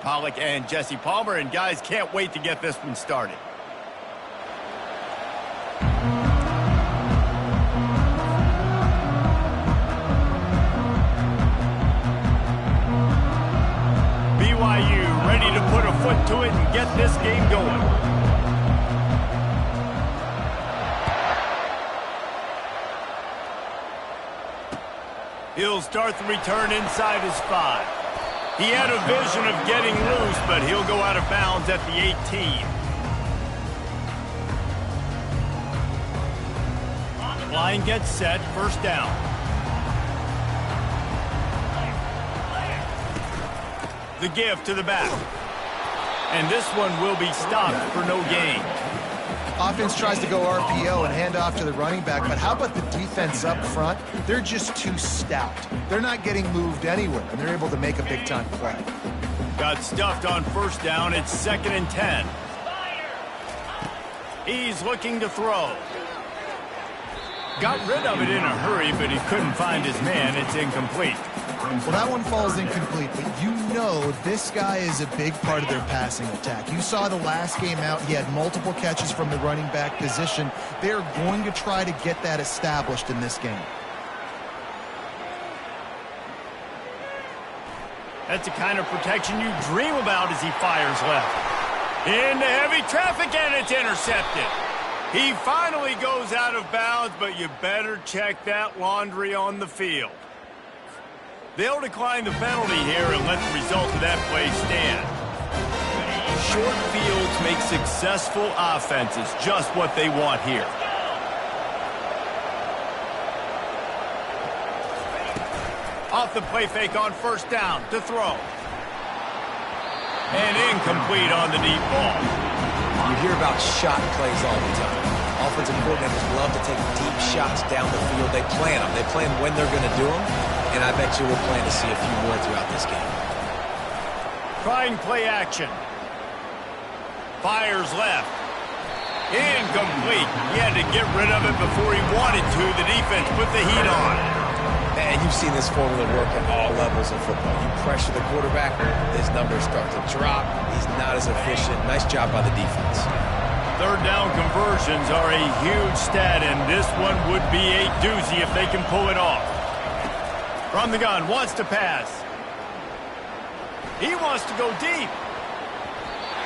Pollock and Jesse Palmer, and guys, can't wait to get this one started. BYU ready to put a foot to it and get this game going. He'll start the return inside his 5. He had a vision of getting loose, but he'll go out of bounds at the 18. Line gets set, first down. The give to the back. And this one will be stopped for no gain. Offense tries to go RPO and hand off to the running back, but how about the defense up front? They're just too stout. They're not getting moved anywhere, and they're able to make a big-time play. Got stuffed on first down. It's 2nd and 10. He's looking to throw. Got rid of it in a hurry, but he couldn't find his man. It's incomplete. Well, that one falls incomplete, but you know this guy is a big part of their passing attack. You saw the last game out. He had multiple catches from the running back position. They're going to try to get that established in this game. That's the kind of protection you dream about as he fires left. Into heavy traffic, and it's intercepted. He finally goes out of bounds, but you better check that laundry on the field. They'll decline the penalty here and let the result of that play stand. Short fields make successful offenses just what they want here. Off the play fake on first down to throw. And incomplete on the deep ball. You hear about shot plays all the time. Offensive coordinators love to take deep shots down the field. They plan them. They plan when they're going to do them. And I bet you we'll plan to see a few more throughout this game. Trying play action. Fires left. Incomplete. He had to get rid of it before he wanted to. The defense put the heat on. And you've seen this formula work at all levels of football. You pressure the quarterback, his numbers start to drop. He's not as efficient. Nice job by the defense. Third down conversions are a huge stat, and this one would be a doozy if they can pull it off. From the gun, wants to pass. He wants to go deep.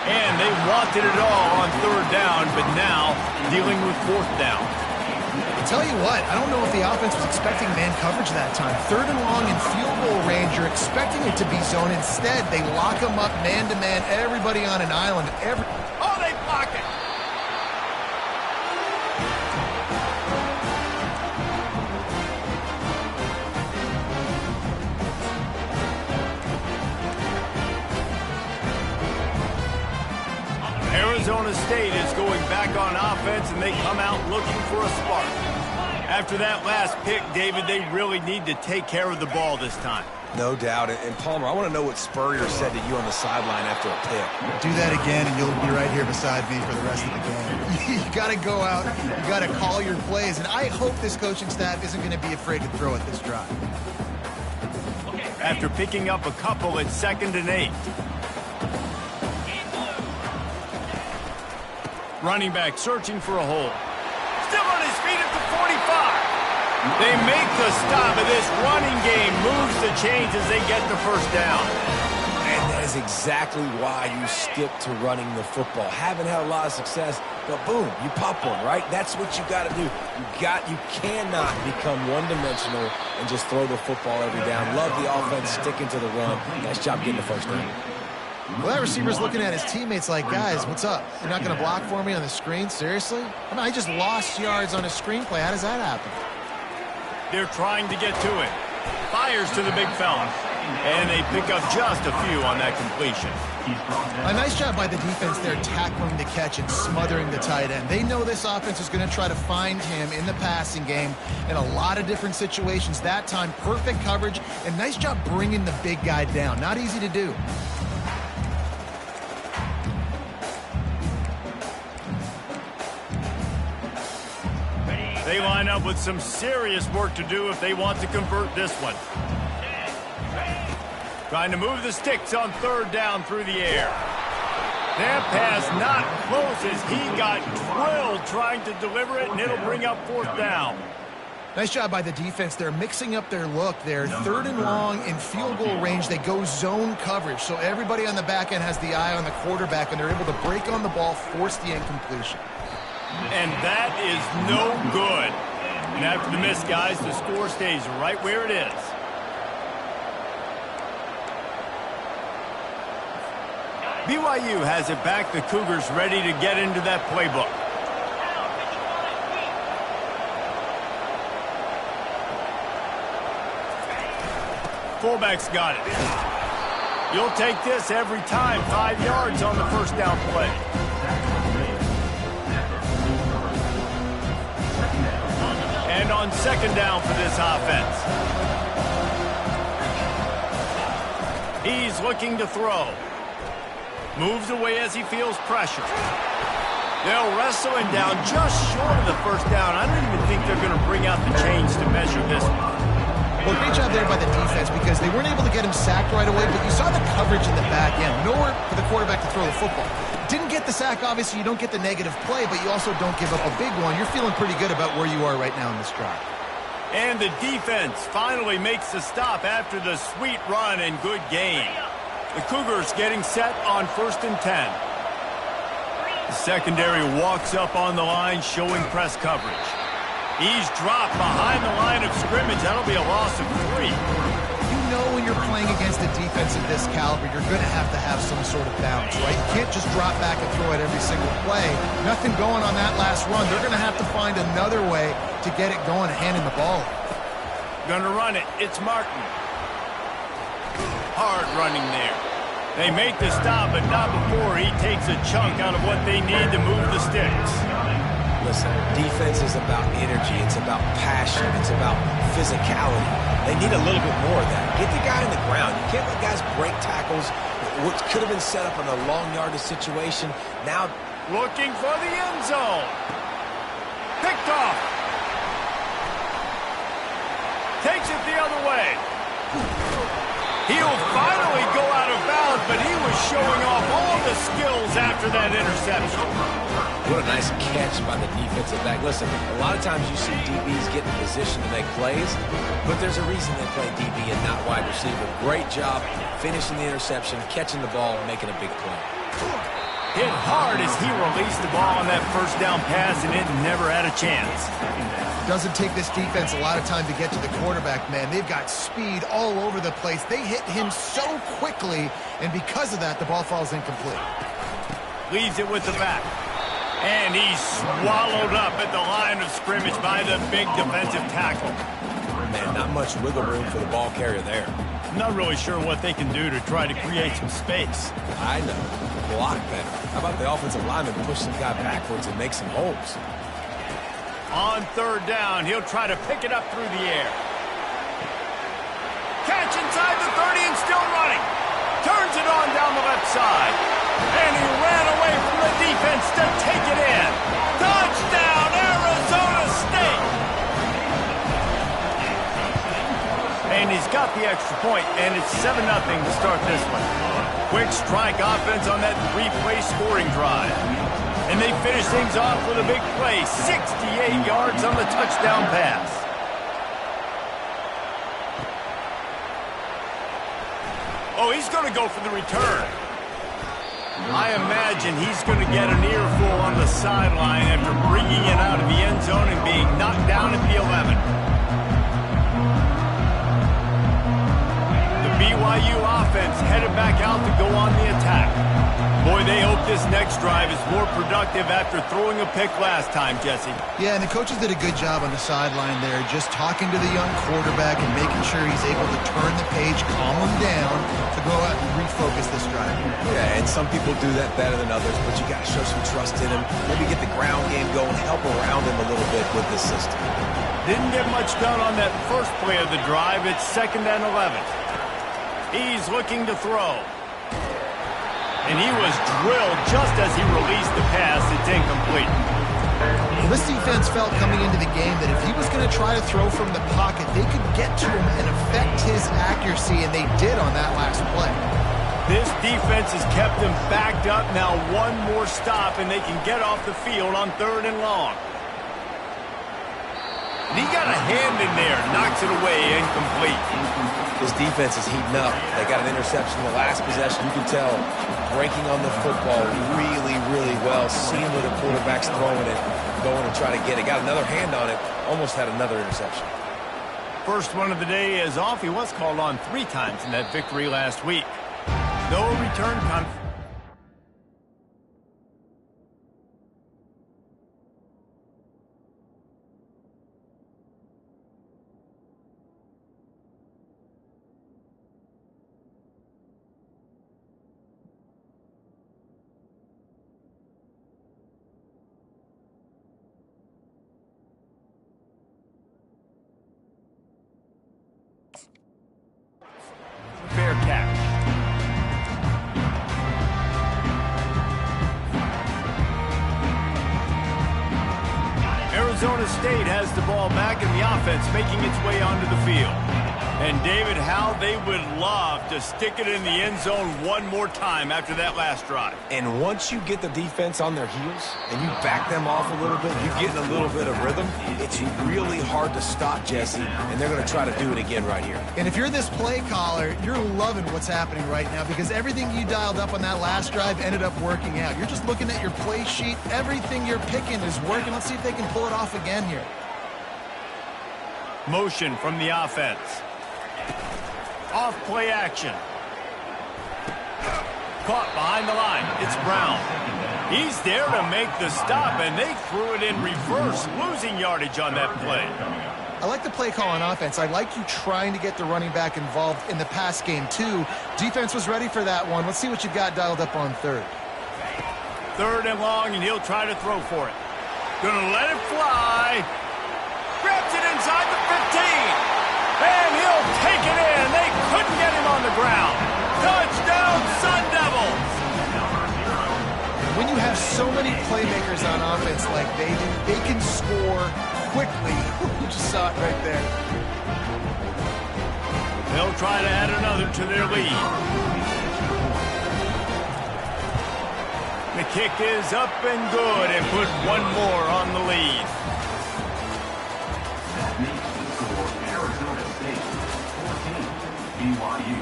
And they wanted it all on third down, but now dealing with fourth down. I tell you what, I don't know if the offense was expecting man coverage that time. 3rd and long in field goal range, you're expecting it to be zone. Instead, they lock them up man-to-man, everybody on an island. Oh, they block it! Arizona State is going back on offense, and they come out looking for a spark. After that last pick, David, they really need to take care of the ball this time. No doubt. And Palmer, I want to know what Spurrier said to you on the sideline after a pick. Do that again, and you'll be right here beside me for the rest of the game. You got to go out. You got to call your plays, and I hope this coaching staff isn't going to be afraid to throw it this drive. After picking up a couple, it's 2nd and 8. Running back searching for a hole. Still on his feet at the 45. They make the stop, and this running game moves the chains as they get the first down. And that is exactly why you stick to running the football. Haven't had a lot of success, but boom, you pop one, right? That's what you got to do. You cannot become one-dimensional and just throw the football every down. Love the offense sticking to the run. Nice job getting the first down. Well, that receiver's looking at his teammates like, guys, what's up? You're not going to block for me on the screen? Seriously? I mean, I just lost yards on a screenplay. How does that happen? They're trying to get to it. Fires to the big fella. And they pick up just a few on that completion. A nice job by the defense there tackling the catch and smothering the tight end. They know this offense is going to try to find him in the passing game in a lot of different situations. That time, perfect coverage, and nice job bringing the big guy down. Not easy to do. They line up with some serious work to do if they want to convert this one. Trying to move the sticks on third down through the air. That pass not close as he got drilled trying to deliver it, and it'll bring up fourth down. Nice job by the defense. They're mixing up their look. They're third and long in field goal range. They go zone coverage. So everybody on the back end has the eye on the quarterback, and they're able to break on the ball, force the incompletion. And that is no good. And after the miss, guys, the score stays right where it is. BYU has it back. The Cougars ready to get into that playbook. Fullback's got it. You'll take this every time. 5 yards on the first down play. And on second down for this offense. He's looking to throw. Moves away as he feels pressure. They'll wrestle him down just short of the first down. I don't even think they're going to bring out the chains to measure this one. Well, great job there by the defense because they weren't able to get him sacked right away, but you saw the coverage in the back end. Nowhere for the quarterback to throw the football. Didn't get the sack, obviously. You don't get the negative play, but you also don't give up a big one. You're feeling pretty good about where you are right now in this drive. And the defense finally makes the stop after the sweet run and good game. The Cougars getting set on 1st and 10. The secondary walks up on the line, showing press coverage. He's dropped behind the line of scrimmage. That'll be a loss of 3. You know when you're playing against a defense of this caliber, you're going to have some sort of balance, right? You can't just drop back and throw it every single play. Nothing going on that last run. They're going to have to find another way to get it going and handing the ball. Going to run it. It's Martin. Hard running there. They make the stop, but not before he takes a chunk out of what they need to move the sticks. Listen, defense is about energy. It's about passion. It's about physicality. They need a little bit more of that. Get the guy in the ground. You can't let guys break tackles. What could have been set up in a long yardage situation. Now looking for the end zone. Picked off. Takes it the other way. He'll finally go out of bounds, but he was showing off all the skills after that interception. What a nice catch by the defensive back. Listen, a lot of times you see DBs get in position to make plays, but there's a reason they play DB and not wide receiver. Great job finishing the interception, catching the ball, and making a big play. Hit hard as he released the ball on that first down pass, and it never had a chance. Doesn't take this defense a lot of time to get to the quarterback, man. They've got speed all over the place. They hit him so quickly, and because of that, the ball falls incomplete. Leaves it with the back. And he's swallowed up at the line of scrimmage by the big defensive tackle. Man, not much wiggle room for the ball carrier there. I'm not really sure what they can do to try to create some space. I know. Block better. How about the offensive lineman push some guy backwards and make some holes? On third down, he'll try to pick it up through the air. Catch inside the 30 and still running. Turns it on down the left side. And he ran away from the defense to take it in. Touchdown, Arizona State! And he's got the extra point, and it's 7-0 to start this one. Quick strike offense on that 3-play scoring drive. And they finish things off with a big play, 68 yards on the touchdown pass. Oh, he's going to go for the return. I imagine he's going to get an earful on the sideline after bringing it out of the end zone and being knocked down at the 11. The BYU offense headed back out to go on the attack. Boy, they hope this next drive is more productive after throwing a pick last time, Jesse. Yeah, and the coaches did a good job on the sideline there, just talking to the young quarterback and making sure he's able to turn the page, calm him down, to go out and refocus this drive. Yeah, and some people do that better than others, but you got to show some trust in him. Maybe get the ground game going, help around him a little bit with this system. Didn't get much done on that first play of the drive. It's 2nd and 11. He's looking to throw. And he was drilled just as he released the pass. It's incomplete. Well, this defense felt coming into the game that if he was going to try to throw from the pocket, they could get to him and affect his accuracy, and they did on that last play. This defense has kept them backed up. Now one more stop, and they can get off the field on 3rd and long. And he got a hand in there, knocks it away, incomplete. This defense is heating up. They got an interception the last possession. You can tell breaking on the football really, really well, seeing where the quarterback's throwing it, going to try to get it. Got another hand on it, almost had another interception. First one of the day is off. He was called on 3 times in that victory last week. No return confirmed. Fair catch. Arizona State has the ball back in the offense, making its way onto the field. And David, how they would love to stick it in the end zone one more time after that last drive. And once you get the defense on their heels and you back them off a little bit, you get in a little bit of rhythm, it's really hard to stop, Jesse, and they're going to try to do it again right here. And if you're this play caller, you're loving what's happening right now because everything you dialed up on that last drive ended up working out. You're just looking at your play sheet. Everything you're picking is working. Let's see if they can pull it off again here. Motion from the offense. Off play action. Caught behind the line. It's Brown. He's there to make the stop, and they threw it in reverse, losing yardage on that play. I like the play call on offense. I like you trying to get the running back involved in the pass game, too. Defense was ready for that one. Let's see what you got dialed up on 3rd. 3rd and long, and he'll try to throw for it. Gonna let it fly. Grabs it inside the 15. And he'll take it in. They couldn't get him on the ground. Touchdown, Sun Devils! When you have so many playmakers on offense like they do, they can score quickly. You just saw it right there. They'll try to add another to their lead. The kick is up and good and put one more on the lead. BYU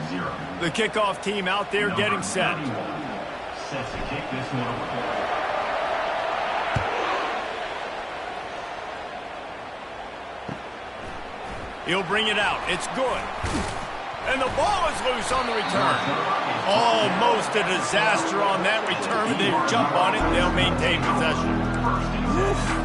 0. The kickoff team out there getting set. Sets to kick this one. He'll bring it out. It's good. And the ball is loose on the return. Almost a disaster on that return. They jump on it. They'll maintain possession.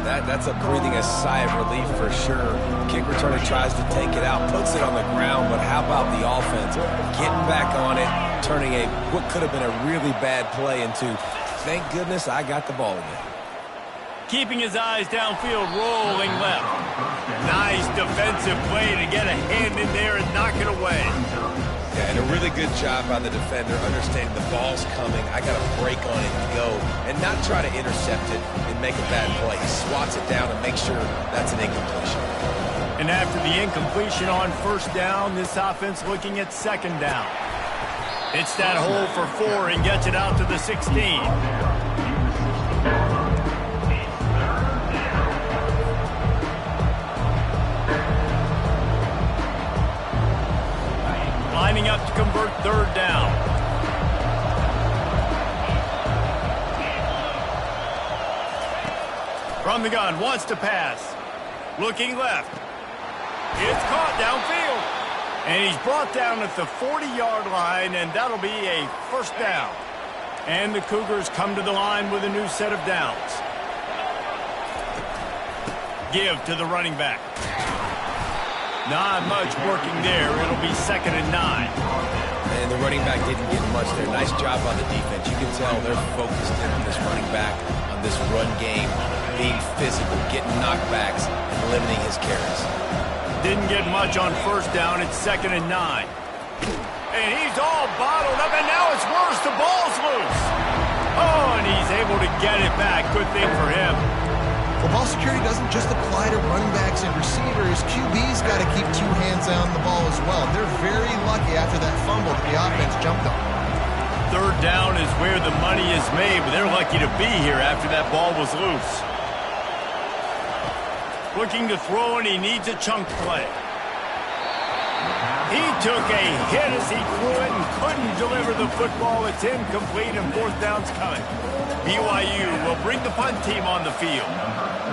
That's a breathing a sigh of relief for sure. Kick returner tries to take it out, puts it on the ground, but how about the offense getting back on it, turning what could have been a really bad play into, thank goodness I got the ball again. Keeping his eyes downfield, rolling left. Nice defensive play to get a hand in there and knock it away. Yeah, and a really good job by the defender, understanding the ball's coming. I got to break on it and go, and not try to intercept it and make a bad play. He swats it down and makes sure that's an incompletion. And after the incompletion on 1st down, this offense looking at 2nd down. Hits that hole for 4 and gets it out to the 16. Lining up to convert 3rd down. From the gun, wants to pass. Looking left. It's caught downfield. And he's brought down at the 40-yard line, and that'll be a 1st down. And the Cougars come to the line with a new set of downs. Give to the running back. Not much working there. It'll be 2nd and 9. And the running back didn't get much there. Nice job on the defense. You can tell they're focused in on this running back, on this run game, being physical, getting knockbacks, and limiting his carries. Didn't get much on 1st down. It's 2nd and 9. And he's all bottled up, and now it's worse. The ball's loose. Oh, and he's able to get it back. Good thing for him. Well, ball security doesn't just apply to running backs and receivers. QB's got to keep two hands on the ball as well. They're very lucky after that fumble that the offense jumped on. Third down is where the money is made, but they're lucky to be here after that ball was loose. Looking to throw, and he needs a chunk play. He took a hit as he threw it and couldn't deliver the football. It's incomplete, and fourth down's coming. BYU will bring the punt team on the field.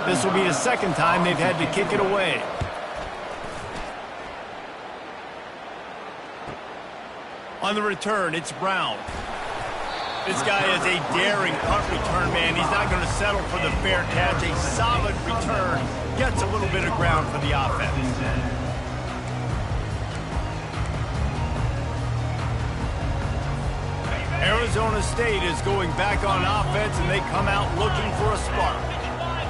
This will be the second time they've had to kick it away. On the return, it's Brown. This guy is a daring punt return man. He's not going to settle for the fair catch. A solid return gets a little bit of ground for the offense. Arizona State is going back on offense, and they come out looking for a spark.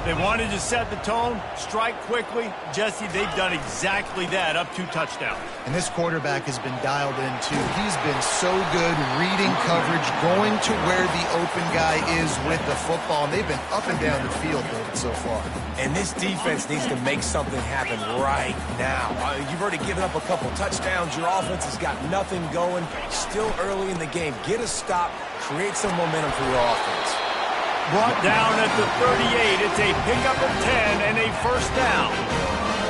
They wanted to set the tone, strike quickly. Jesse, they've done exactly that, up 2 touchdowns. And this quarterback has been dialed in, too. He's been so good reading coverage, going to where the open guy is with the football. And they've been up and down the field, David, so far. And this defense needs to make something happen right now. You've already given up a couple touchdowns. Your offense has got nothing going. Still early in the game. Get a stop. Create some momentum for your offense. Brought down at the 38. It's a pickup of 10 and a first down.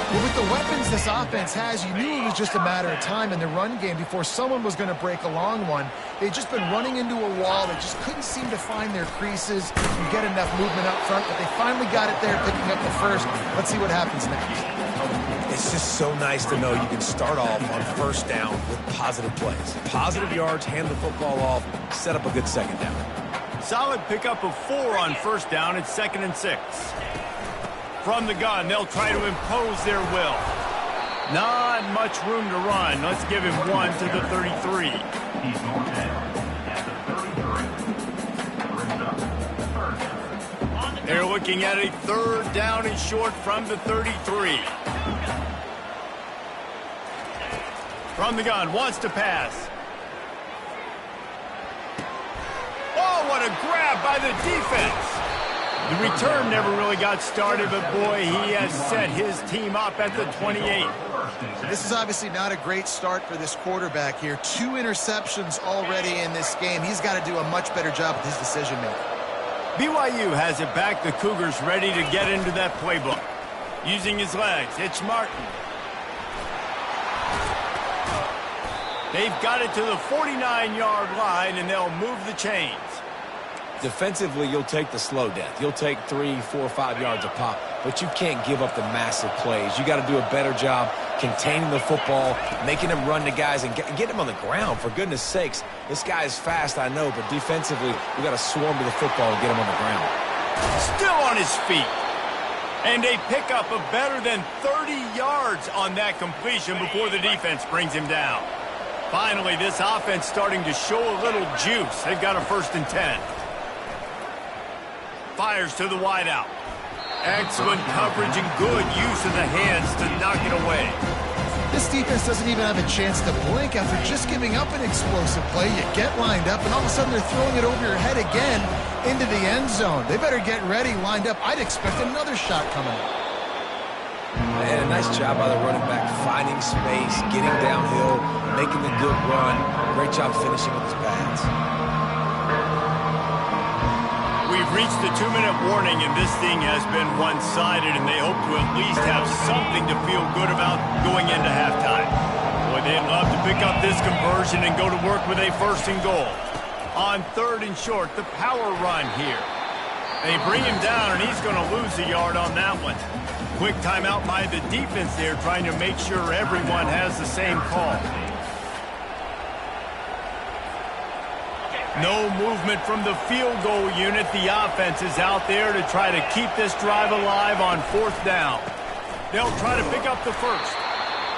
Well, with the weapons this offense has, you knew it was just a matter of time in the run game before someone was going to break a long one. They'd just been running into a wall. They just couldn't seem to find their creases and get enough movement up front, but they finally got it there, picking up the first. Let's see what happens next. It's just so nice to know you can start off on first down with positive plays. Positive yards, hand the football off, set up a good second down. Solid pickup of 4 on first down. It's 2nd and 6. From the gun, they'll try to impose their will. Not much room to run. Let's give him 1 to the 33. He's going at the 33. They're looking at a third down and short from the 33. From the gun, wants to pass. Oh, what a grab by the defense. The return never really got started, but boy, he has set his team up at the 28. This is obviously not a great start for this quarterback here. 2 interceptions already in this game. He's got to do a much better job with his decision-making. BYU has it back. The Cougars ready to get into that playbook. Using his legs, it's Martin. They've got it to the 49-yard line, and they'll move the chains. Defensively, you'll take the slow death. You'll take 3, 4, 5 yards a pop, but you can't give up the massive plays. You got to do a better job containing the football, making them run to guys, and get them on the ground. For goodness sakes, this guy is fast, I know, but defensively, we got to swarm to the football and get him on the ground. Still on his feet. And a pickup of better than 30 yards on that completion before the defense brings him down. Finally, this offense starting to show a little juice. They've got a 1st and 10. Fires to the wideout. Excellent coverage and good use of the hands to knock it away. This defense doesn't even have a chance to blink after just giving up an explosive play. You get lined up, and all of a sudden they're throwing it over your head again into the end zone. They better get ready, lined up. I'd expect another shot coming up. And a nice job by the running back, finding space, getting downhill, making the good run. Great job finishing with his pads. We've reached the 2-minute warning, and this thing has been one-sided, and they hope to at least have something to feel good about going into halftime. Boy, they'd love to pick up this conversion and go to work with a 1st and goal. On 3rd and short, the power run here. They bring him down, and he's going to lose a yard on that one. Quick timeout by the defense there, trying to make sure everyone has the same call. No movement from the field goal unit. The offense is out there to try to keep this drive alive on 4th down. They'll try to pick up the first.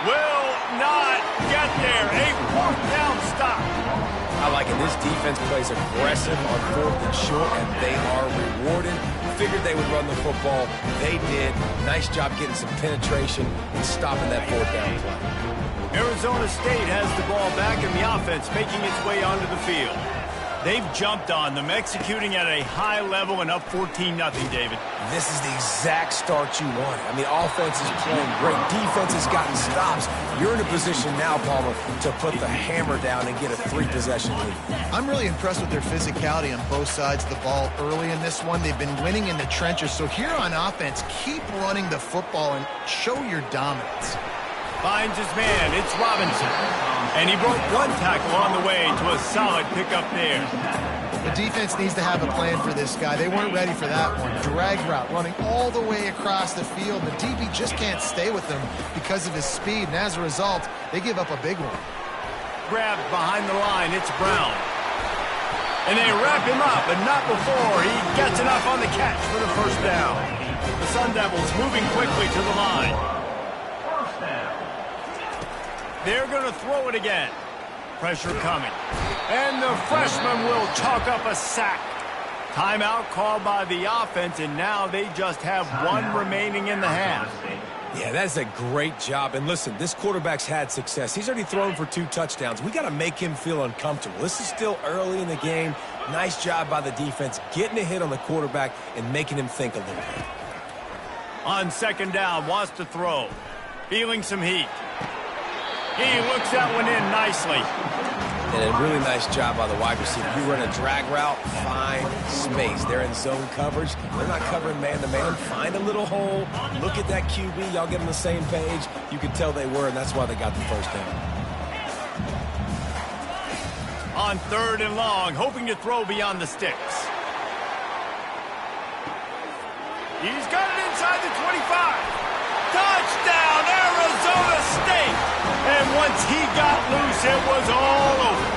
Will not get there. A 4th down stop. I like it. This defense plays aggressive on 4th and short, and they are rewarded. Figured they would run the football. They did. Nice job getting some penetration and stopping that 4th down play. Arizona State has the ball back, and the offense making its way onto the field. They've jumped on them, executing at a high level and up 14-0, David. This is the exact start you wanted. I mean, offense is playing great. Defense has gotten stops. You're in a position now, Palmer, to put the hammer down and get a 3-possession lead. I'm really impressed with their physicality on both sides of the ball early in this one. They've been winning in the trenches. So here on offense, keep running the football and show your dominance. Finds his man. It's Robinson. And he broke one tackle on the way to a solid pickup there. The defense needs to have a plan for this guy. They weren't ready for that one. Drag route running all the way across the field. The DB just can't stay with him because of his speed. And as a result, they give up a big one. Grabbed behind the line. It's Brown. And they wrap him up, but not before he gets enough on the catch for the first down. The Sun Devils moving quickly to the line. They're going to throw it again. Pressure coming. And the freshman will chalk up a sack. Timeout called by the offense, and now they just have one remaining in the half. Yeah, that's a great job. And listen, this quarterback's had success. He's already thrown for 2 touchdowns. We got to make him feel uncomfortable. This is still early in the game. Nice job by the defense, getting a hit on the quarterback and making him think a little bit. On second down, wants to throw. Feeling some heat. He looks that one in nicely. And a really nice job by the wide receiver. You run a drag route, find space. They're in zone coverage. They're not covering man-to-man. Find a little hole. Look at that QB. Y'all get on the same page. You can tell they were, and that's why they got the first down. On third and long, hoping to throw beyond the sticks. He's got it inside the 25. Touchdown, Arizona State! And once he got loose, it was all over.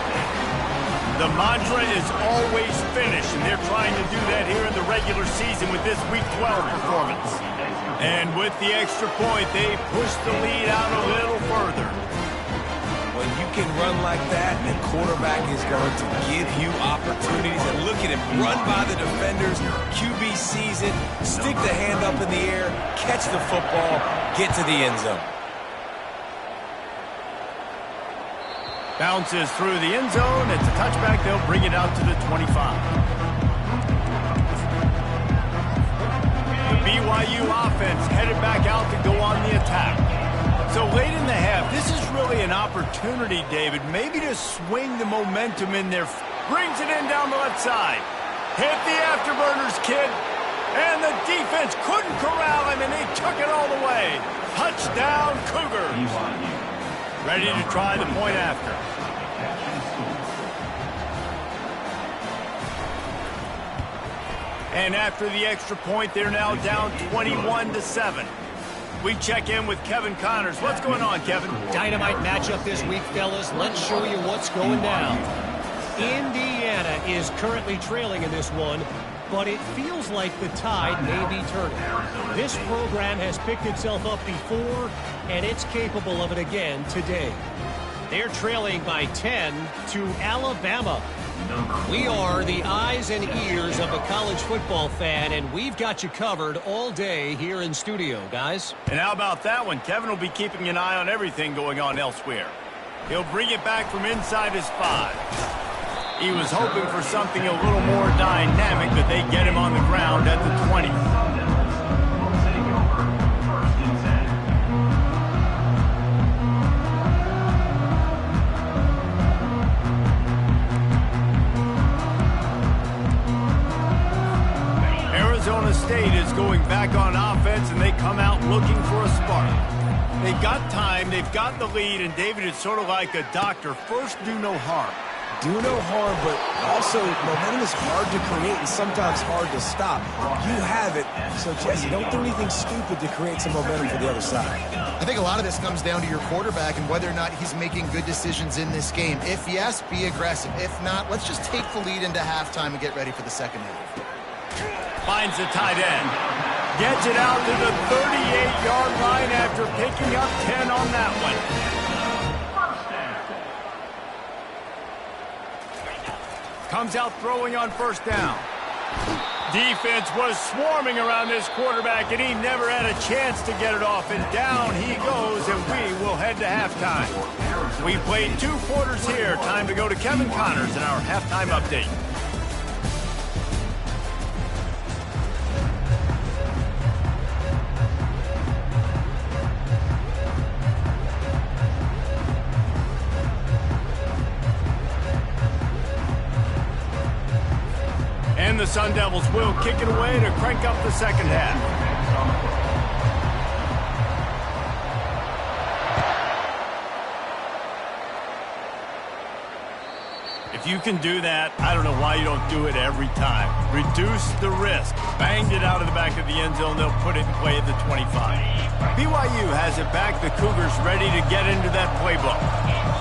The mantra is always finish, and they're trying to do that here in the regular season with this Week 12 performance. And with the extra point, they push the lead out a little further. When you can run like that, the quarterback is going to give you opportunities. And look at him run by the defenders. QB sees it, stick the hand up in the air, catch the football, get to the end zone. Bounces through the end zone. It's a touchback. They'll bring it out to the 25. The BYU offense headed back out to go on the attack. So late in the half, this is really an opportunity, David, maybe to swing the momentum in there. Brings it in down the left side. Hit the afterburners, kid. And the defense couldn't corral him, and they took it all the way. Touchdown, Cougars. Ready to try the point after. And after the extra point, they're now down 21-7. We check in with Kevin Connors. What's going on, Kevin? Dynamite matchup this week, fellas. Let's show you what's going down. Indiana is currently trailing in this one, but it feels like the tide may be turning. This program has picked itself up before, and it's capable of it again today. They're trailing by 10 to Alabama. We are the eyes and ears of a college football fan, and we've got you covered all day here in studio, guys. And how about that one? Kevin will be keeping an eye on everything going on elsewhere. He'll bring it back from inside his 5. He was hoping for something a little more dynamic, but they get him on the ground at the 20. Arizona State is going back on offense, and they come out looking for a spark. They've got time, they've got the lead, and David is sort of like a doctor. First, do no harm. Do no harm, but also momentum is hard to create and sometimes hard to stop. You have it, so Jesse, don't do anything stupid to create some momentum for the other side. I think a lot of this comes down to your quarterback and whether or not he's making good decisions in this game. If yes, be aggressive. If not, let's just take the lead into halftime and get ready for the second half. Finds the tight end. Gets it out to the 38-yard line after picking up 10 on that one. Comes out throwing on first down. Defense was swarming around this quarterback, and he never had a chance to get it off. And down he goes, and we will head to halftime. We played 2 quarters here. Time to go to Kevin Connors in our halftime update. And the Sun Devils will kick it away to crank up the second half. If you can do that, I don't know why you don't do it every time. Reduce the risk. Banged it out of the back of the end zone. They'll put it in play at the 25. BYU has it back. The Cougars ready to get into that playbook.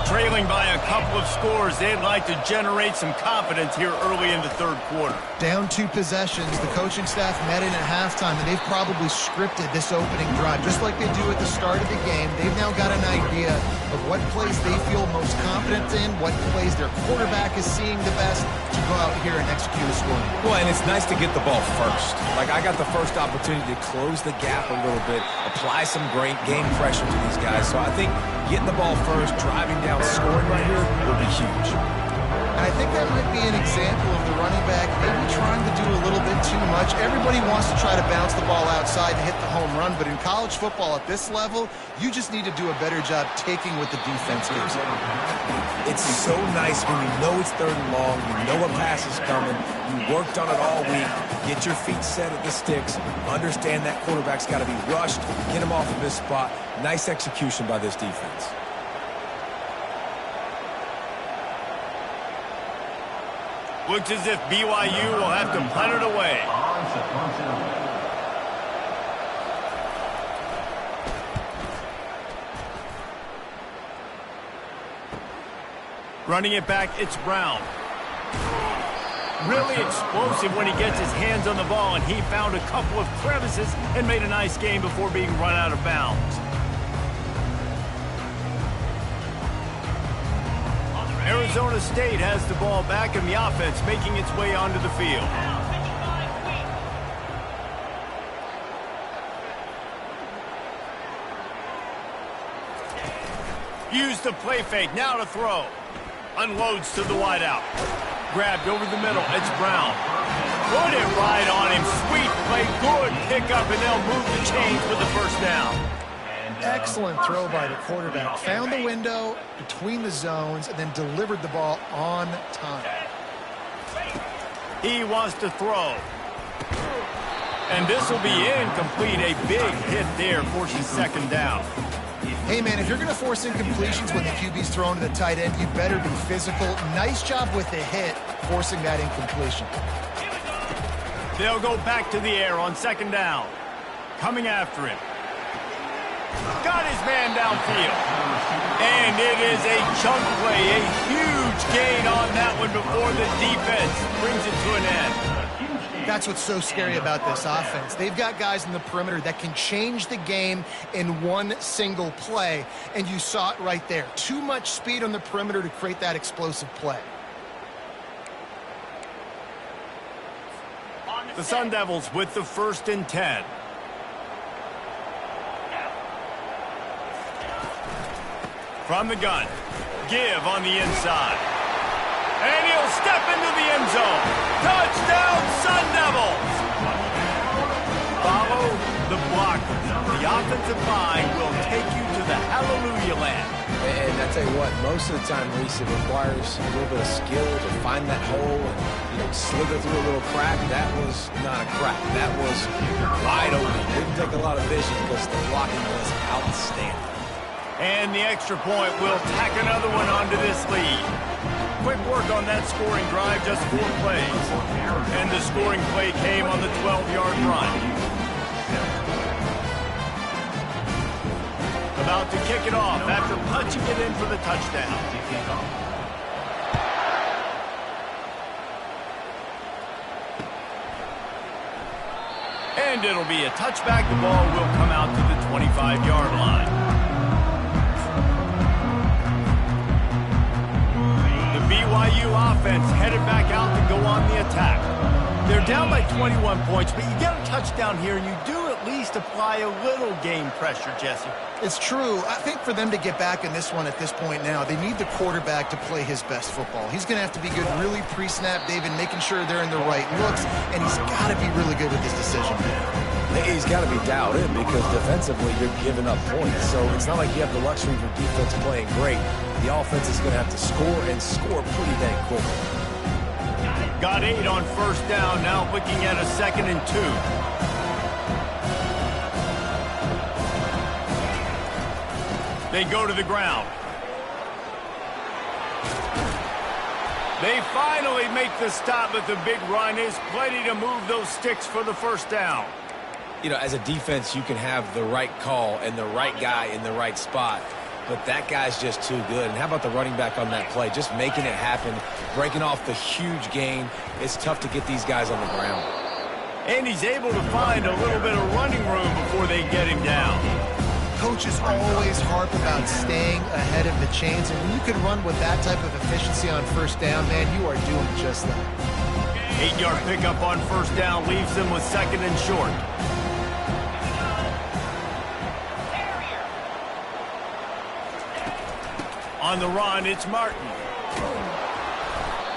Trailing by a couple of scores, they'd like to generate some confidence here early in the third quarter. Down 2 possessions, the coaching staff met in at halftime, and they've probably scripted this opening drive. Just like they do at the start of the game, they've now got an idea of what plays they feel most confident in, what plays their quarterback is seeing the best to go out here and execute a scoring. Well, and it's nice to get the ball first. Like, I got the first opportunity to close the gap a little bit, apply some great game pressure to these guys. So I think getting the ball first, driving down, scoring right here will be huge. And I think that might be an example of the running back maybe trying to do a little bit too much. Everybody wants to try to bounce the ball outside and hit the home run, but in college football at this level, you just need to do a better job taking what the defense gives you. It's so nice when you know it's 3rd and long, you know a pass is coming, you worked on it all week, get your feet set at the sticks, understand that quarterback's got to be rushed, get him off of this spot. Nice execution by this defense. Looks as if BYU will have to punt it away. Running it back, it's Brown. Really explosive when he gets his hands on the ball, and he found a couple of crevices and made a nice game before being run out of bounds. Arizona State has the ball back in the offense, making its way onto the field. Use the play fake, now to throw. Unloads to the wideout. Grabbed over the middle, it's Brown. Put it right on him, sweet play, good pickup, and they'll move the chains with the first down. Excellent throw by the quarterback. Found the window between the zones and then delivered the ball on time. He wants to throw. And this will be incomplete. A big hit there forces second down. Hey, man, if you're going to force incompletions when the QB's thrown to the tight end, you better be physical. Nice job with the hit, forcing that incompletion. They'll go back to the air on second down. Coming after him. Got his man downfield. And it is a chunk play, a huge gain on that one before the defense brings it to an end. That's what's so scary about this offense. They've got guys in the perimeter that can change the game in one single play, and you saw it right there. Too much speed on the perimeter to create that explosive play. The Sun Devils with the 1st and 10. From the gun, give on the inside. And he'll step into the end zone. Touchdown, Sun Devils! Follow the block. The offensive line will take you to the hallelujah land. And I tell you what, most of the time, Reese, it requires a little bit of skill to find that hole and, slither through a little crack. That was not a crack. That was wide open. Didn't take a lot of vision because the blocking was outstanding. And the extra point will tack another one onto this lead. Quick work on that scoring drive, just 4 plays. And the scoring play came on the 12-yard run. About to kick it off after punching it in for the touchdown. And it'll be a touchback. The ball will come out to the 25-yard line. BYU offense headed back out to go on the attack. They're down by 21 points, but you get a touchdown here, and you do at least least apply a little game pressure, Jesse. It's true. I think for them to get back in this one at this point now, they need the quarterback to play his best football. He's going to have to be good really pre-snap, David, making sure they're in the right looks, and he's got to be really good with his decision. He's got to be dialed in because defensively you're giving up points. So it's not like you have the luxury of your defense playing great. The offense is going to have to score and score pretty dang quickly. Got 8 on first down, now looking at a 2nd and 2. They go to the ground. They finally make the stop, but the big run is plenty to move those sticks for the first down. You know, as a defense, you can have the right call and the right guy in the right spot, but that guy's just too good. And how about the running back on that play? Just making it happen, breaking off the huge gain. It's tough to get these guys on the ground. And he's able to find a little bit of running room before they get him down. Coaches always harp about staying ahead of the chains, and when you can run with that type of efficiency on first down, man, you are doing just that. 8-yard pickup on first down leaves them with 2nd and short. On the run, it's Martin.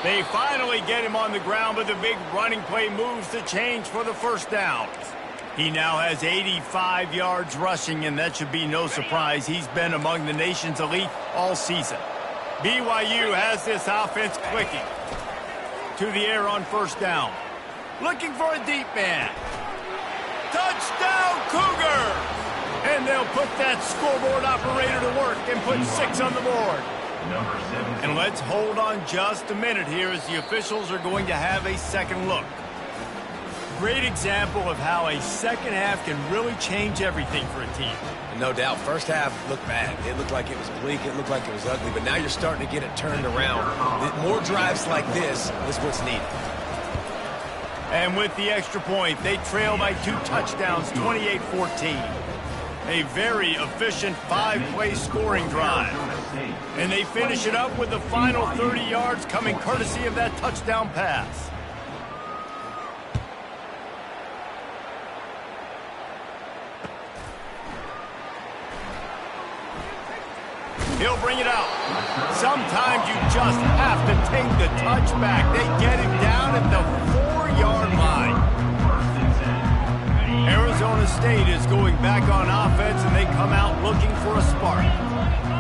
They finally get him on the ground, but the big running play moves the change for the first down. He now has 85 yards rushing, and that should be no surprise. He's been among the nation's elite all season. BYU has this offense clicking. To the air on first down. Looking for a deep man. Touchdown, Cougar! And they'll put that scoreboard operator to work and put 6 on the board. And let's hold on just a minute here as the officials are going to have a second look. Great example of how a second half can really change everything for a team. No doubt, first half looked bad. It looked like it was bleak. It looked like it was ugly. But now you're starting to get it turned around. More drives like this is what's needed. And with the extra point, they trail by 2 touchdowns, 28-14. A very efficient 5-play scoring drive. And they finish it up with the final 30 yards coming courtesy of that touchdown pass. He'll bring it out. Sometimes you just have to take the touchback. They get him down at the 4-yard line. Arizona State is going back on offense, and they come out looking for a spark.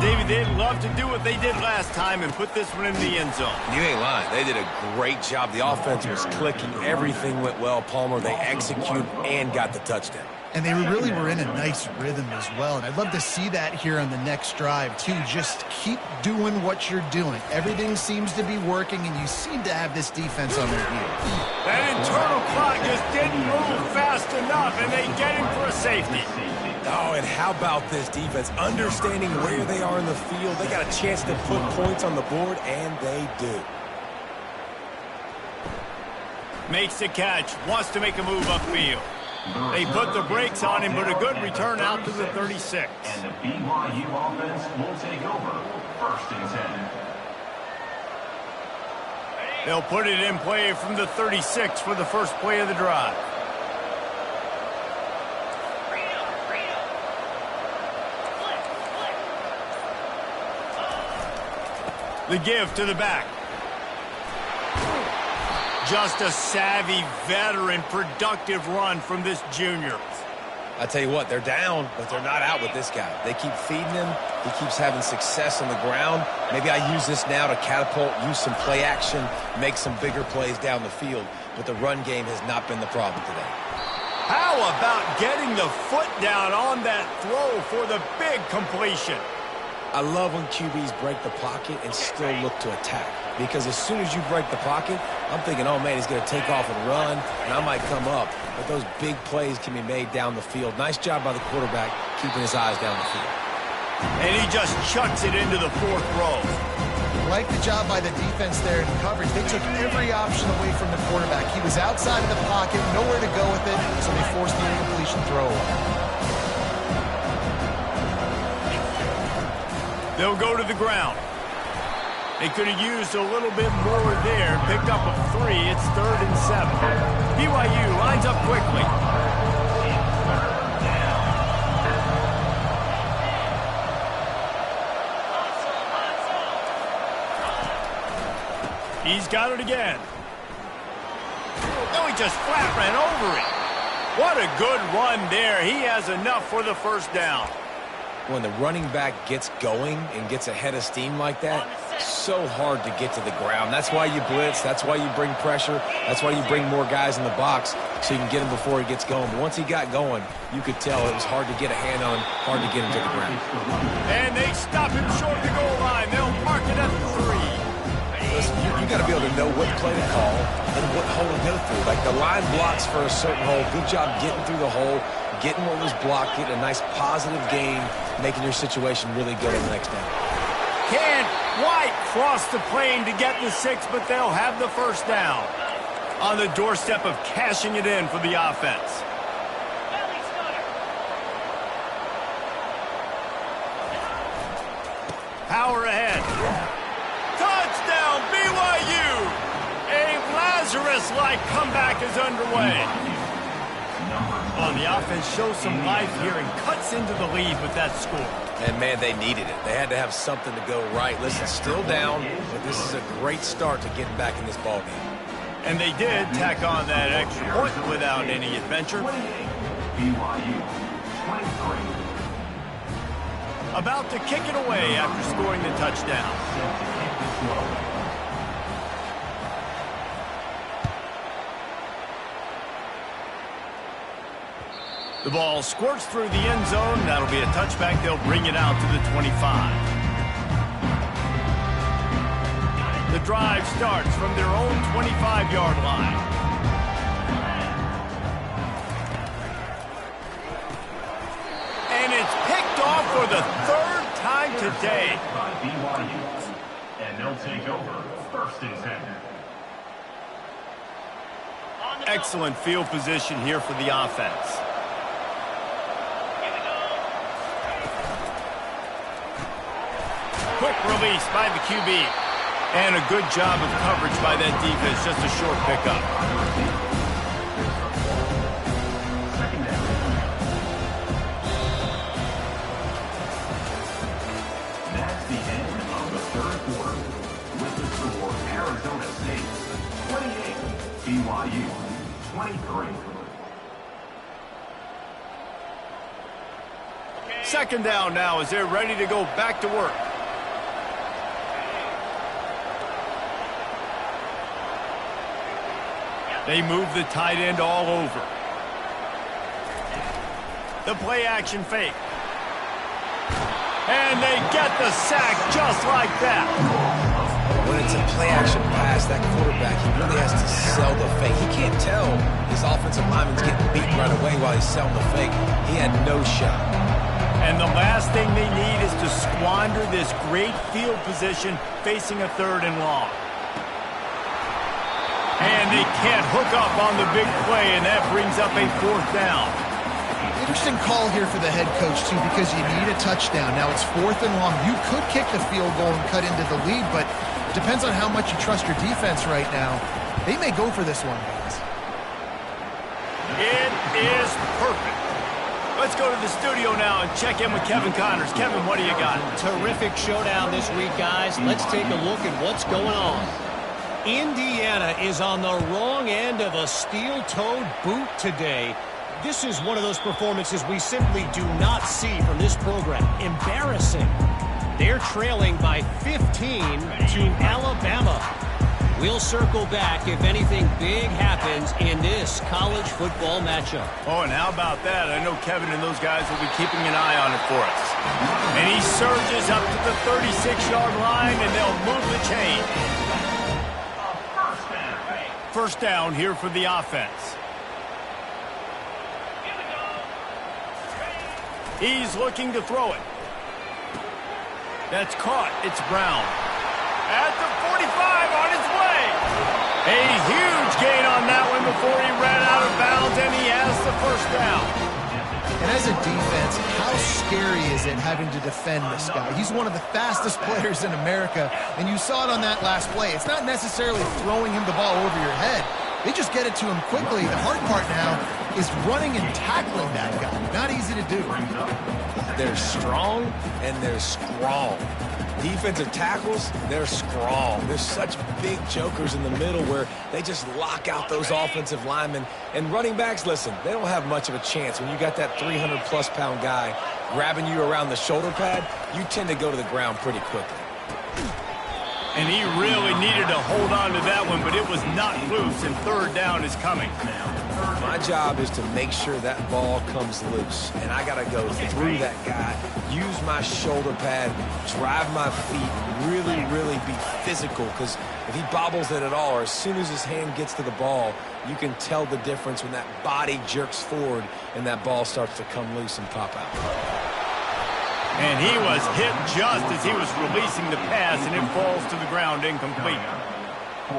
David, they'd love to do what they did last time and put this one in the end zone. You ain't lying. They did a great job. The offense was clicking. Everything went well, Palmer. They executed and got the touchdown. And they really were in a nice rhythm as well. And I'd love to see that here on the next drive, too. Just keep doing what you're doing. Everything seems to be working, and you seem to have this defense on their heels. That internal clock just didn't move fast enough, and they get him for a safety. Oh, and how about this defense? Understanding where they are in the field. They got a chance to put points on the board, and they do. Makes the catch. Wants to make a move upfield. They put the brakes on him, but a good return out to the 36. And the BYU offense will take over 1st and 10. They'll put it in play from the 36 for the first play of the drive. The give to the back. Just a savvy, veteran, productive run from this junior. I tell you what, they're down, but they're not out with this guy. They keep feeding him. He keeps having success on the ground. Maybe I use this now to catapult, use some play action, make some bigger plays down the field. But the run game has not been the problem today. How about getting the foot down on that throw for the big completion? I love when QBs break the pocket and still look to attack. Because as soon as you break the pocket, I'm thinking, oh, man, he's going to take off and run, and I might come up. But those big plays can be made down the field. Nice job by the quarterback keeping his eyes down the field. And he just chucks it into the 4th row. Like the job by the defense there in coverage. They took every option away from the quarterback. He was outside of the pocket, nowhere to go with it, so they forced the incompletion throw. They'll go to the ground. They could have used a little bit more there. Picked up a 3. It's 3rd and 7. BYU lines up quickly. He's got it again. Oh, he just flat ran over it. What a good run there. He has enough for the first down. When the running back gets going and gets a head of steam like that, so hard to get to the ground. That's why you blitz. That's why you bring pressure. That's why you bring more guys in the box so you can get him before he gets going. But once he got going, you could tell it was hard to get a hand on him, hard to get him to the ground. And they stop him short of the goal line. They'll mark it at the 3. Listen, you got to be able to know what play to call and what hole to go through. Like the line blocks for a certain hole. Good job getting through the hole, getting what was blocked, getting a nice positive gain, making your situation really good on the next down. Can't quite cross the plane to get the 6, but they'll have the first down. On the doorstep of cashing it in for the offense. Power ahead. Touchdown, BYU! A Lazarus-like comeback is underway. The offense shows some life here and cuts into the lead with that score. And, man, they needed it. They had to have something to go right. Listen, still down, but this is a great start to getting back in this ballgame. And they did tack on that extra point without any adventure. BYU 23. About to kick it away after scoring the touchdown. The ball squirts through the end zone. That'll be a touchback. They'll bring it out to the 25. The drive starts from their own 25-yard line. And it's picked off for the 3rd time today. By BYU. And they'll take over 1st and 10. Excellent field position here for the offense. Quick release by the QB. And a good job of coverage by that defense. Just a short pickup. Second down. That's the end of the 3rd quarter. With the score, Arizona State 28, BYU 23. Second down now as they're ready to go back to work. They move the tight end all over. The play action fake. And they get the sack just like that. When it's a play action pass, that quarterback, he really has to sell the fake. He can't tell his offensive lineman's getting beat right away while he's selling the fake. He had no shot. And the last thing they need is to squander this great field position facing a 3rd and long. And they can't hook up on the big play, and that brings up a 4th down. Interesting call here for the head coach, too, because you need a touchdown. Now it's 4th and long. You could kick the field goal and cut into the lead, but it depends on how much you trust your defense right now. They may go for this one, guys. It is perfect. Let's go to the studio now and check in with Kevin Connors. Kevin, what do you got? Terrific showdown this week, guys. Let's take a look at what's going on. Indiana is on the wrong end of a steel-toed boot today. This is one of those performances we simply do not see from this program. Embarrassing. They're trailing by 15 to Alabama. We'll circle back if anything big happens in this college football matchup. Oh, and how about that? I know Kevin and those guys will be keeping an eye on it for us. And he surges up to the 36-yard line, and they'll move the chain. First down here for the offense. He's looking to throw it. That's caught. It's Brown. At the 45 on his way. A huge gain on that one before he ran out of bounds, and he has the first down. And as a defense, how scary is it having to defend this guy? He's one of the fastest players in America, and you saw it on that last play. It's not necessarily throwing him the ball over your head. They just get it to him quickly. The hard part now is running and tackling that guy. Not easy to do. They're strong and they're strong. Defensive tackles, they're strong. There's such big jokers in the middle where they just lock out those offensive linemen. And running backs, listen, they don't have much of a chance. When you got that 300-plus pound guy grabbing you around the shoulder pad, you tend to go to the ground pretty quickly. And he really needed to hold on to that one, but it was not loose, and third down is coming. My job is to make sure that ball comes loose, and I got to go through that guy, use my shoulder pad, drive my feet, really, really be physical, because if he bobbles it at all, or as soon as his hand gets to the ball, you can tell the difference when that body jerks forward and that ball starts to come loose and pop out. And he was hit just as he was releasing the pass, and it falls to the ground incomplete.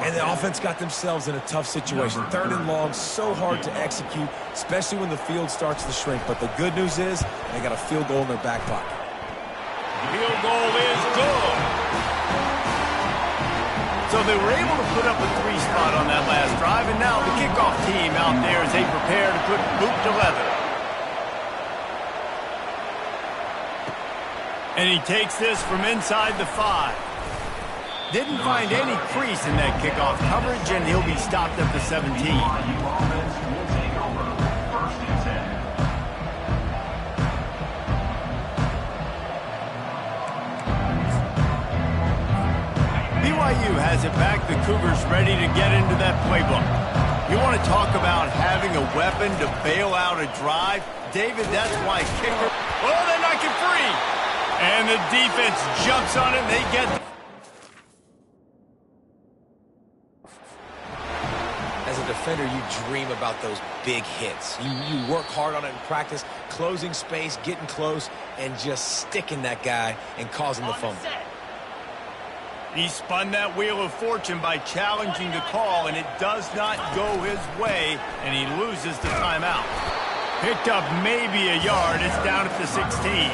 And the offense got themselves in a tough situation. Third and long, so hard to execute, especially when the field starts to shrink. But the good news is they got a field goal in their back pocket. Field goal is good. So they were able to put up a 3 spot on that last drive, and now the kickoff team out there as they prepare to put boot to leather. And he takes this from inside the 5. Didn't find any crease in that kickoff coverage, and he'll be stopped at the 17. BYU has it back. The Cougars ready to get into that playbook. You want to talk about having a weapon to bail out a drive? David, that's why kicker... Oh, they knock it free! And the defense jumps on it, and they get... As a defender, you dream about those big hits. You work hard on it in practice, closing space, getting close, and just sticking that guy and causing the fumble. He spun that wheel of fortune by challenging the call, and it does not go his way, and he loses the timeout. Picked up maybe a yard. It's down at the 16.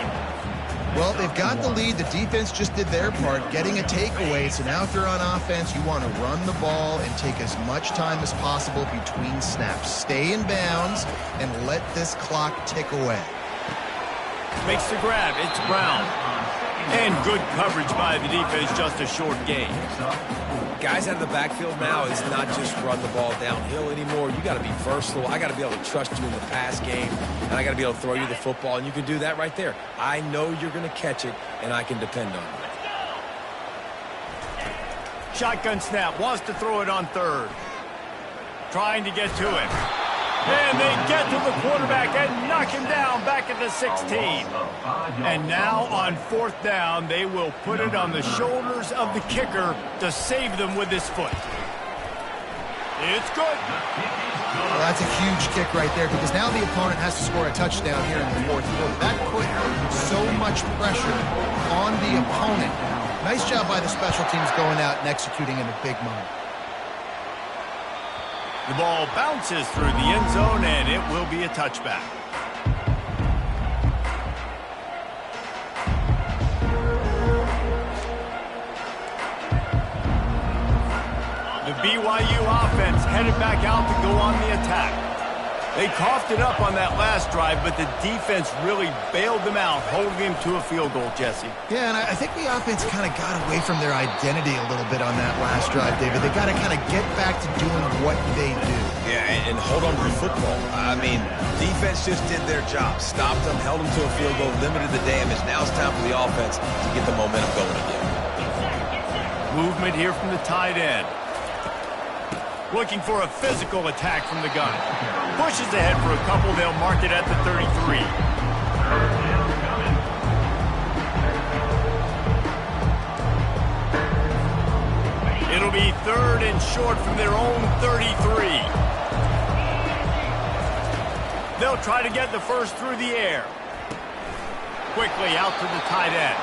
Well, they've got the lead. The defense just did their part, getting a takeaway. So now if you're on offense, you want to run the ball and take as much time as possible between snaps. Stay in bounds and let this clock tick away. Makes the grab. It's Brown. And good coverage by the defense, just a short gain. Guys out of the backfield now, it's not just run the ball downhill anymore. You got to be versatile. I got to be able to trust you in the pass game, and I got to be able to throw you the football, and you can do that right there. I know you're going to catch it, and I can depend on you. Shotgun snap, wants to throw it on third. Trying to get to it. And they get to the quarterback and knock him down back at the 16. And now on fourth down, they will put it on the shoulders of the kicker to save them with his foot. It's good. Well, that's a huge kick right there, because now the opponent has to score a touchdown here in the fourth quarter. That put so much pressure on the opponent. Nice job by the special teams going out and executing in a big moment. The ball bounces through the end zone, and it will be a touchback. The BYU offense headed back out to go on the attack. They coughed it up on that last drive, but the defense really bailed them out, holding him to a field goal, Jesse. Yeah, and I think the offense kind of got away from their identity a little bit on that last drive, David. They got to kind of get back to doing what they do. Yeah, and hold on to the football. I mean, defense just did their job. Stopped them, held them to a field goal, limited the damage. Now it's time for the offense to get the momentum going again. Movement here from the tight end. Looking for a physical attack from the gun. Pushes ahead for a couple. They'll mark it at the 33. It'll be third and short from their own 33. They'll try to get the first through the air. Quickly out to the tight end.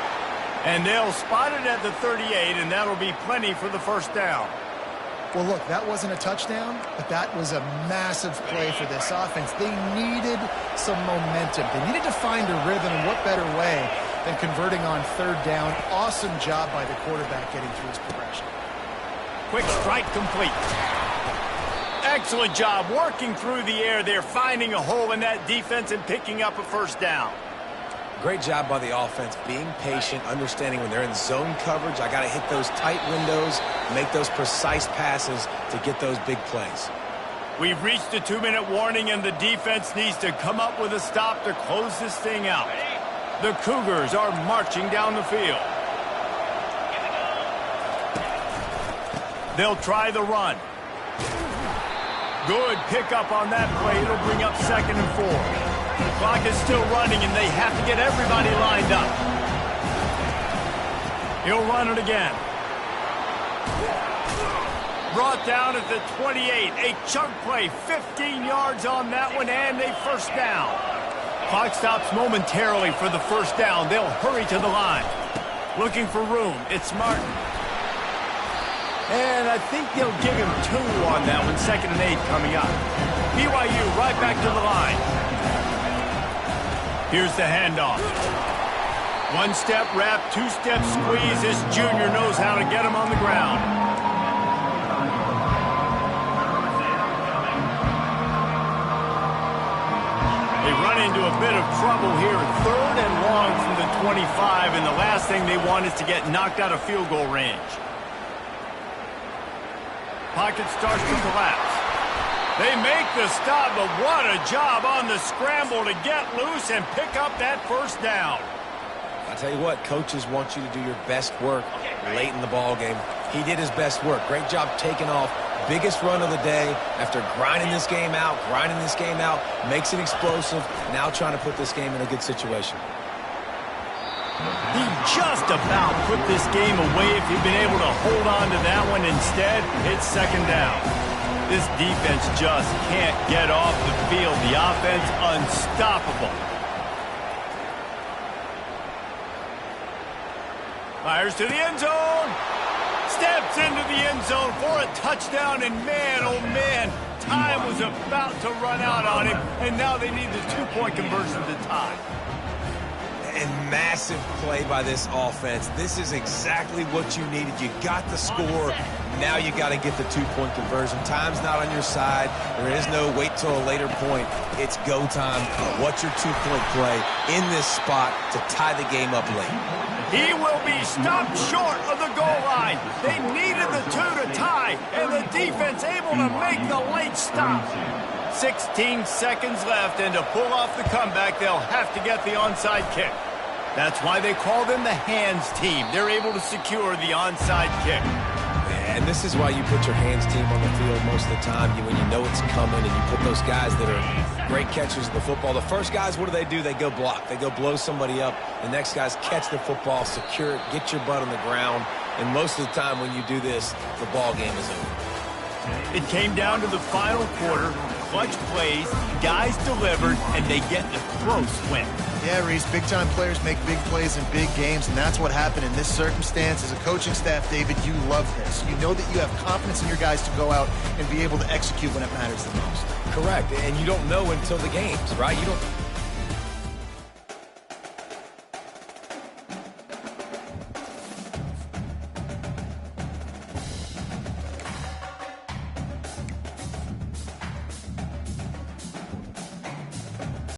And they'll spot it at the 38, and that'll be plenty for the first down. Well, look, that wasn't a touchdown, but that was a massive play for this offense. They needed some momentum. They needed to find a rhythm, and what better way than converting on third down. Awesome job by the quarterback getting through his progression. Quick strike complete. Excellent job working through the air there, finding a hole in that defense and picking up a first down. Great job by the offense, being patient, understanding when they're in zone coverage, I got to hit those tight windows, make those precise passes to get those big plays. We've reached a 2-minute warning, and the defense needs to come up with a stop to close this thing out. The Cougars are marching down the field. They'll try the run. Good pickup on that play. It'll bring up 2nd and 4. The clock is still running, and they have to get everybody lined up. He'll run it again. Brought down at the 28. A chunk play, 15 yards on that one, and a first down. Clock stops momentarily for the first down. They'll hurry to the line. Looking for room. It's Martin. And I think they'll give him 2 on that one. 2nd and 8 coming up. BYU right back to the line. Here's the handoff. 1-step wrap, 2-step squeeze. This junior knows how to get him on the ground. They run into a bit of trouble here. 3rd and long from the 25, and the last thing they want is to get knocked out of field goal range. Pocket starts to collapse. They make the stop, but what a job on the scramble to get loose and pick up that first down. I tell you what, coaches want you to do your best work late in the ball game. He did his best work. Great job taking off. Biggest run of the day after grinding this game out, makes it explosive, now trying to put this game in a good situation. He just about put this game away if he'd been able to hold on to that one. Instead, it's 2nd down. This defense just can't get off the field. The offense unstoppable. Fires to the end zone. Steps into the end zone for a touchdown, and man, oh man, time was about to run out on him, and now they need the 2-point conversion to tie. And massive play by this offense. This is exactly what you needed. You got the score. Now you got to get the 2-point conversion. Time's not on your side. There is no wait till a later point. It's go time. What's your 2-point play in this spot to tie the game up late? He will be stopped short of the goal line. They needed the 2 to tie, and the defense able to make the late stop. 16 seconds left, and to pull off the comeback, they'll have to get the onside kick. That's why they call them the hands team. They're able to secure the onside kick. And this is why you put your hands team on the field most of the time, when you know it's coming, and you put those guys that are great catchers of the football. The first guys, what do? They go block. They go blow somebody up. The next guys catch the football, secure it, get your butt on the ground. And most of the time when you do this, the ball game is over. It came down to the final quarter. Clutch plays, guys delivered, and they get a close win. Yeah, Reese, big-time players make big plays in big games, and that's what happened in this circumstance. As a coaching staff, David, you love this. You know that you have confidence in your guys to go out and be able to execute when it matters the most. Correct, and you don't know until the games, right? You don't